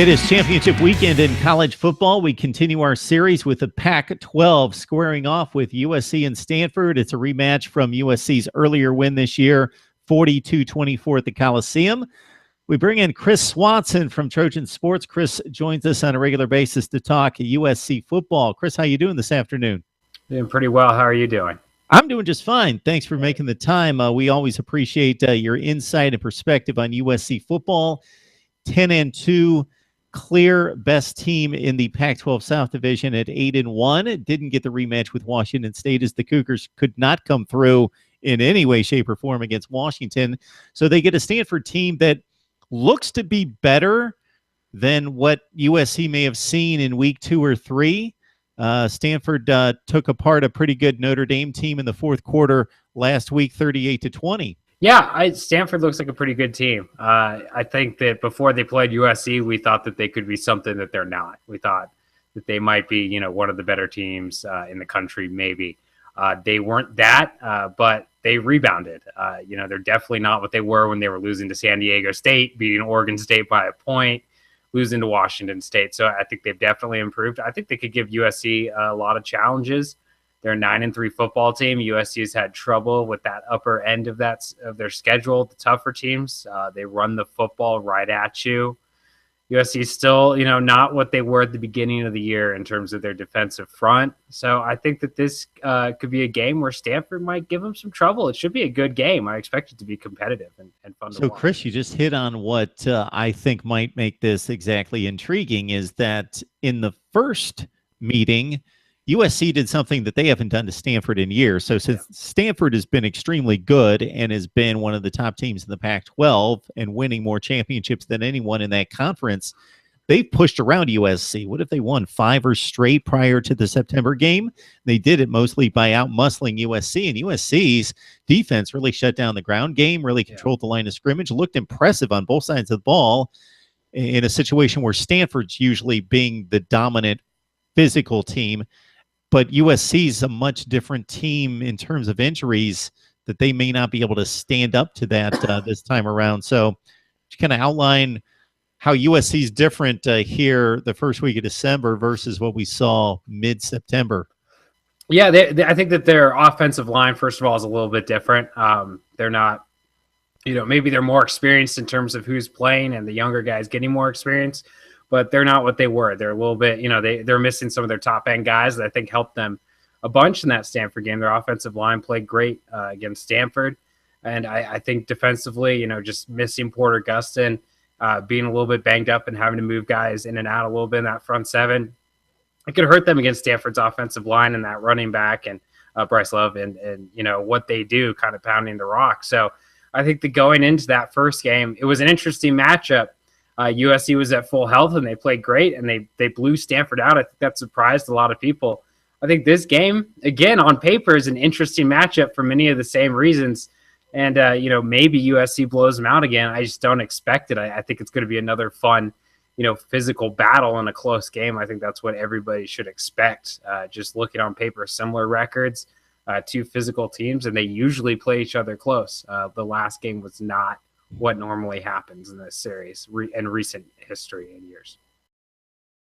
It is championship weekend in college football. We continue our series with the Pac-12 squaring off with USC and Stanford. It's a rematch from USC's earlier win this year, 42-24 at the Coliseum. We bring in Chris Swanson from Trojan Sports. Chris joins us on a regular basis to talk USC football. Chris, how you doing this afternoon? Doing pretty well. How are you doing? I'm doing just fine. Thanks for making the time. We always appreciate your insight and perspective on USC football. 10-2. Clear best team in the Pac-12 South Division at 8-1. It didn't get the rematch with Washington State as the Cougars could not come through in any way, shape, or form against Washington. So they get a Stanford team that looks to be better than what USC may have seen in week 2 or 3. Stanford took apart a pretty good Notre Dame team in the fourth quarter last week, 38-20. Yeah, Stanford looks like a pretty good team. I think that before they played USC, we thought that they could be something that they're not. We thought that they might be, one of the better teams in the country, maybe. They weren't that, but they rebounded. They're definitely not what they were when they were losing to San Diego State, beating Oregon State by a point, losing to Washington State. So I think they've definitely improved. I think they could give USC a lot of challenges. They're a 9-3 football team. USC has had trouble with that upper end of their schedule, the tougher teams. They run the football right at you. USC is still, not what they were at the beginning of the year in terms of their defensive front. So I think that this could be a game where Stanford might give them some trouble. It should be a good game. I expect it to be competitive and fun to watch. So, Chris, you just hit on what I think might make this exactly intriguing is that in the first meeting, USC did something that they haven't done to Stanford in years. So since Stanford has been extremely good and has been one of the top teams in the Pac-12 and winning more championships than anyone in that conference, they've pushed around USC. What if they won 5 or straight prior to the September game? They did it mostly by out-muscling USC, and USC's defense really shut down the ground game, really controlled the line of scrimmage, looked impressive on both sides of the ball in a situation where Stanford's usually being the dominant physical team. But USC is a much different team in terms of injuries that they may not be able to stand up to that this time around. So just kind of outline how USC is different here the first week of December versus what we saw mid-September. Yeah, I think that their offensive line, first of all, is a little bit different. They're not, maybe they're more experienced in terms of who's playing and the younger guys getting more experience. But they're not what they were. They're a little bit, they're missing some of their top end guys that I think helped them a bunch in that Stanford game. Their offensive line played great against Stanford. And I think defensively, just missing Porter Gustin, being a little bit banged up and having to move guys in and out a little bit in that front seven, it could hurt them against Stanford's offensive line and that running back and Bryce Love and what they do kind of pounding the rock. So I think that going into that first game, it was an interesting matchup. USC was at full health and they played great and they blew Stanford out. I think that surprised a lot of people. I think this game, again, on paper is an interesting matchup for many of the same reasons. And, maybe USC blows them out again. I just don't expect it. I think it's going to be another fun, physical battle in a close game. I think that's what everybody should expect. Just looking on paper, similar records, 2 physical teams, and they usually play each other close. The last game was not what normally happens in this series in recent history and years.